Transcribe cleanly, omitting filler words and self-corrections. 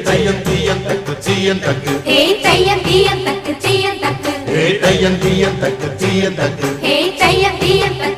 தையம் தீயம் தக்கு சீயம் தக்கு தையம் தீயம் தக்கு சீயம் தக்கு தையம் தீயம் தக்கு சீயம் தக்கு தையம் தீயம் தக்கு